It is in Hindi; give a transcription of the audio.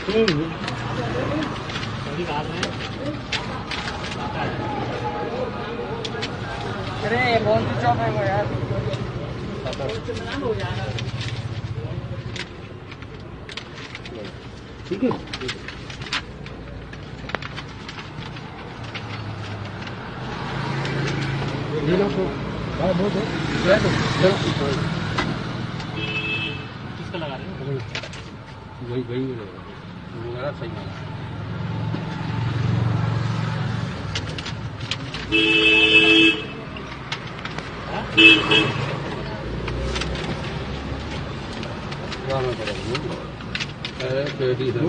अरे कौन सी चौक है वो यार? ठीक है। ये लो तो बहुत है। किसका लगा रहे हो? वही लगा सही माना। पेटी है